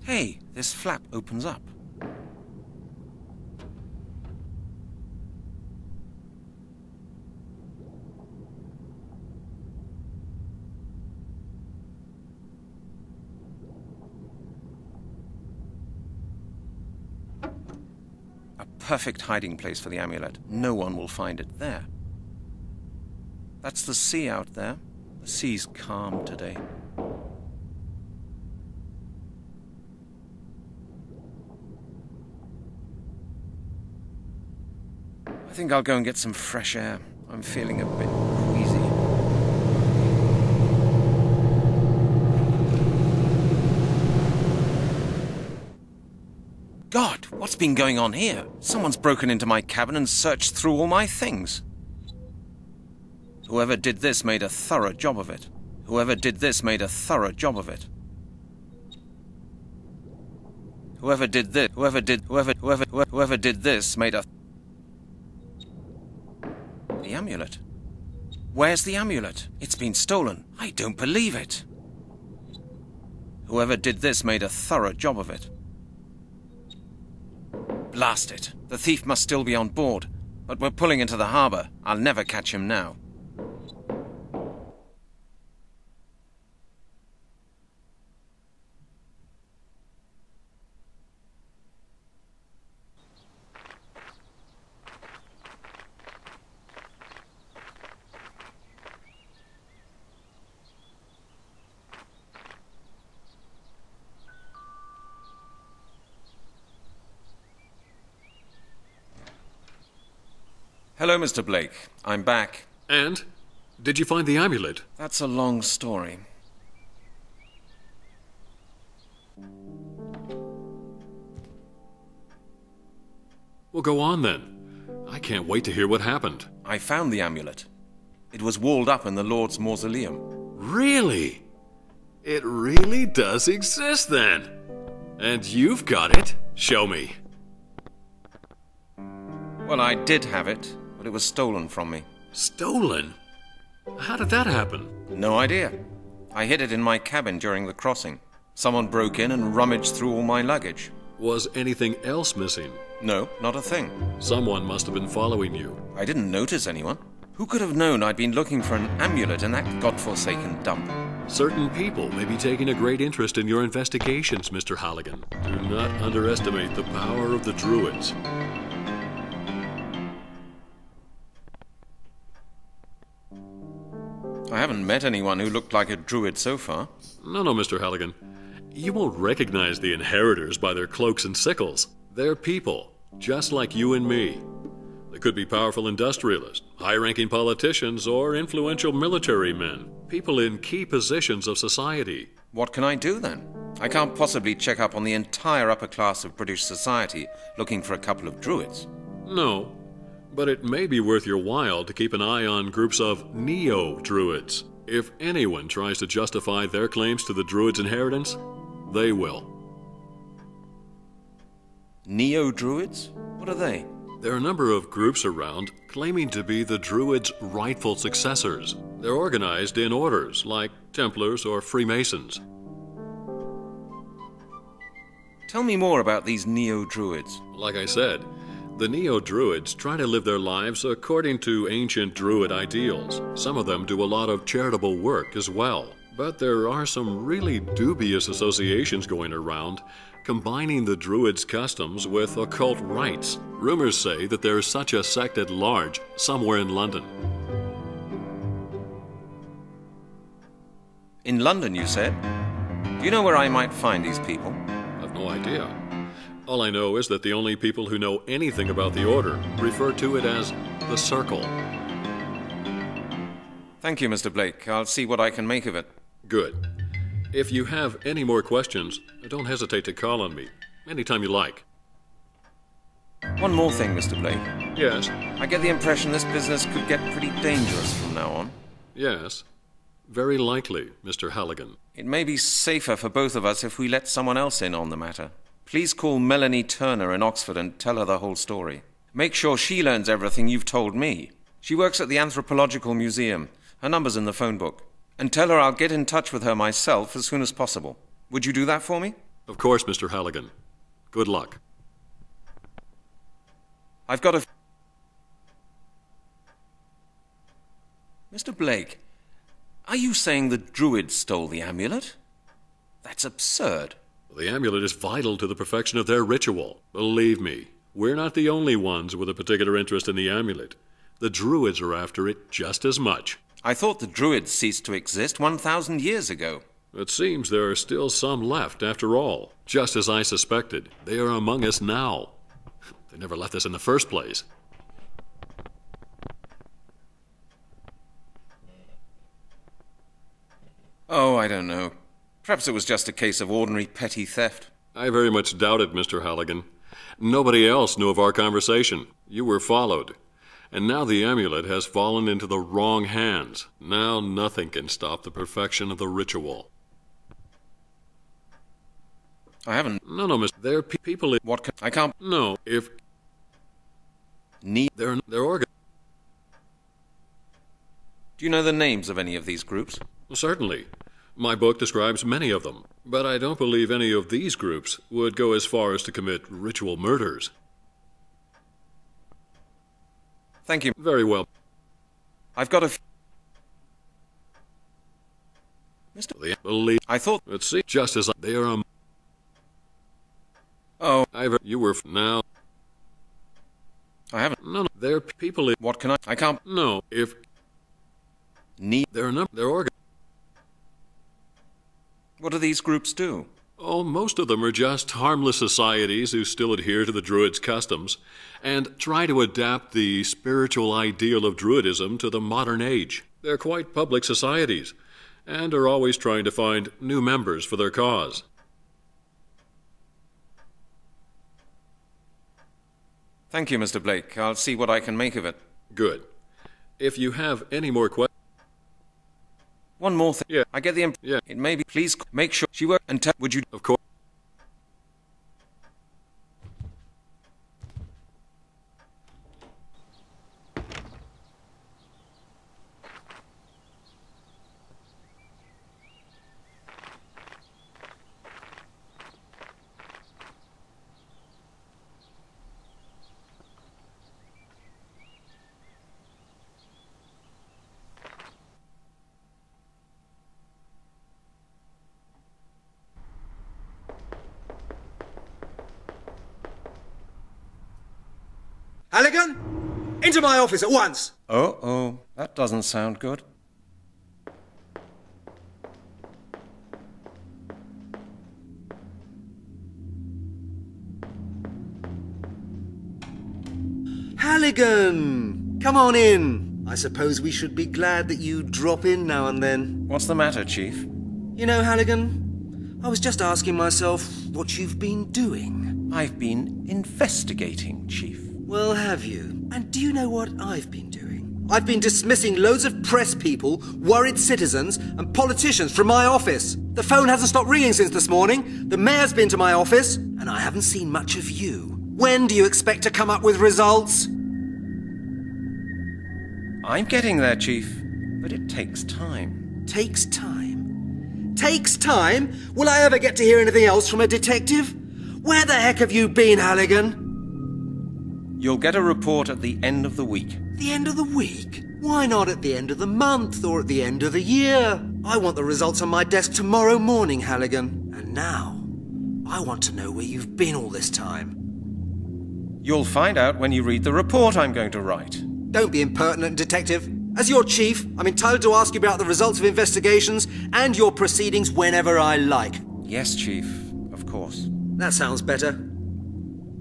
Hey, this flap opens up. A perfect hiding place for the amulet. No one will find it there. That's the sea out there. The sea's calm today. I think I'll go and get some fresh air. I'm feeling a bit queasy. God, what's been going on here? Someone's broken into my cabin and searched through all my things. Whoever did this made a thorough job of it. Whoever did this made a thorough job of it. Whoever did this made a... The amulet. Where's the amulet? It's been stolen. I don't believe it. Whoever did this made a thorough job of it. Blast it. The thief must still be on board. But we're pulling into the harbor. I'll never catch him now. Hello, Mr. Blake. I'm back. And? Did you find the amulet? That's a long story. Well, go on then. I can't wait to hear what happened. I found the amulet. It was walled up in the Lord's mausoleum. Really? It really does exist then. And you've got it. Show me. Well, I did have it, but it was stolen from me. Stolen? How did that happen? No idea. I hid it in my cabin during the crossing. Someone broke in and rummaged through all my luggage. Was anything else missing? No, not a thing. Someone must have been following you. I didn't notice anyone. Who could have known I'd been looking for an amulet in that godforsaken dump? Certain people may be taking a great interest in your investigations, Mr. Halligan. Do not underestimate the power of the Druids. I haven't met anyone who looked like a druid so far. No, Mr. Halligan. You won't recognize the inheritors by their cloaks and sickles. They're people, just like you and me. They could be powerful industrialists, high-ranking politicians, or influential military men. People in key positions of society. What can I do then? I can't possibly check up on the entire upper class of British society looking for a couple of druids. No, but it may be worth your while to keep an eye on groups of neo-druids. If anyone tries to justify their claims to the druids' inheritance, they will. Neo-druids? What are they? There are a number of groups around claiming to be the druids' rightful successors. They're organized in orders, like Templars or Freemasons. Tell me more about these neo-druids. Like I said, the neo-druids try to live their lives according to ancient druid ideals. Some of them do a lot of charitable work as well. But there are some really dubious associations going around, combining the druids' customs with occult rites. Rumors say that there is such a sect at large somewhere in London. In London, you said? Do you know where I might find these people? I've no idea. All I know is that the only people who know anything about the Order refer to it as the Circle. Thank you, Mr. Blake. I'll see what I can make of it. Good. If you have any more questions, don't hesitate to call on me anytime you like. One more thing, Mr. Blake. Yes? I get the impression this business could get pretty dangerous from now on. Yes. Very likely, Mr. Halligan. It may be safer for both of us if we let someone else in on the matter. Please call Melanie Turner in Oxford and tell her the whole story. Make sure she learns everything you've told me. She works at the Anthropological Museum. Her number's in the phone book. And tell her I'll get in touch with her myself as soon as possible. Would you do that for me? Of course, Mr. Halligan. Good luck. I've got a... Mr. Blake, are you saying the Druids stole the amulet? That's absurd. The amulet is vital to the perfection of their ritual. Believe me, we're not the only ones with a particular interest in the amulet. The Druids are after it just as much. I thought the Druids ceased to exist 1,000 years ago. It seems there are still some left after all. Just as I suspected, they are among us now. They never left us in the first place. Oh, I don't know. Perhaps it was just a case of ordinary petty theft. I very much doubt it, Mr. Halligan. Nobody else knew of our conversation. You were followed. And now the amulet has fallen into the wrong hands. Now nothing can stop the perfection of the ritual. I haven't... No, Mr. They're people... What can... I can't... No, if... Need... They're organ... Do you know the names of any of these groups? Certainly. My book describes many of them. But I don't believe any of these groups would go as far as to commit ritual murders. Thank you. Very well. I've got a... Mr. Believe... I thought... Let's see. Just as they are... Oh... You were... Now... I haven't... No, they're people... What can I can't... No, if... Need... They're organ... What do these groups do? Oh, most of them are just harmless societies who still adhere to the Druids' customs and try to adapt the spiritual ideal of Druidism to the modern age. They're quite public societies and are always trying to find new members for their cause. Thank you, Mr. Blake. I'll see what I can make of it. Good. If you have any more questions... One more thing. Yeah. I get the Yeah. It may be... Please make sure she works and tell... Would you... Of course. Halligan, into my office at once! Oh, that doesn't sound good. Halligan, come on in. I suppose we should be glad that you drop in now and then. What's the matter, Chief? You know, Halligan, I was just asking myself what you've been doing. I've been investigating, Chief. Well, have you? And do you know what I've been doing? I've been dismissing loads of press people, worried citizens, and politicians from my office. The phone hasn't stopped ringing since this morning. The mayor's been to my office, and I haven't seen much of you. When do you expect to come up with results? I'm getting there, Chief, but it takes time. Takes time? Takes time? Will I ever get to hear anything else from a detective? Where the heck have you been, Halligan? You'll get a report at the end of the week. The end of the week? Why not at the end of the month or at the end of the year? I want the results on my desk tomorrow morning, Halligan. And now, I want to know where you've been all this time. You'll find out when you read the report I'm going to write. Don't be impertinent, Detective. As your chief, I'm entitled to ask you about the results of investigations and your proceedings whenever I like. Yes, Chief, of course. That sounds better.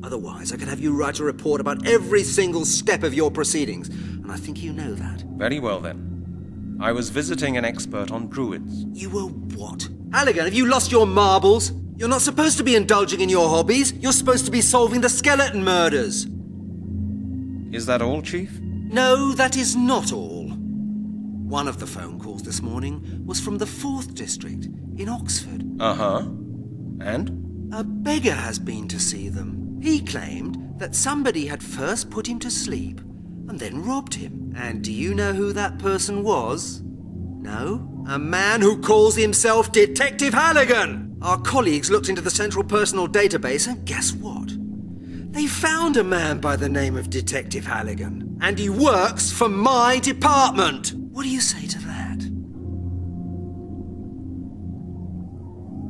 Otherwise, I could have you write a report about every single step of your proceedings, and I think you know that. Very well, then. I was visiting an expert on Druids. You were what? Halligan, have you lost your marbles? You're not supposed to be indulging in your hobbies. You're supposed to be solving the skeleton murders. Is that all, Chief? No, that is not all. One of the phone calls this morning was from the 4th District in Oxford. Uh-huh. And? A beggar has been to see them. He claimed that somebody had first put him to sleep and then robbed him. And do you know who that person was? No? A man who calls himself Detective Halligan! Our colleagues looked into the central personal database, and guess what? They found a man by the name of Detective Halligan, and he works for my department. What do you say to that?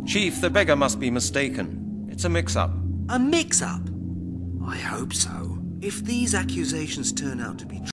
Chief, the beggar must be mistaken. It's a mix-up. A mix-up? I hope so. If these accusations turn out to be true,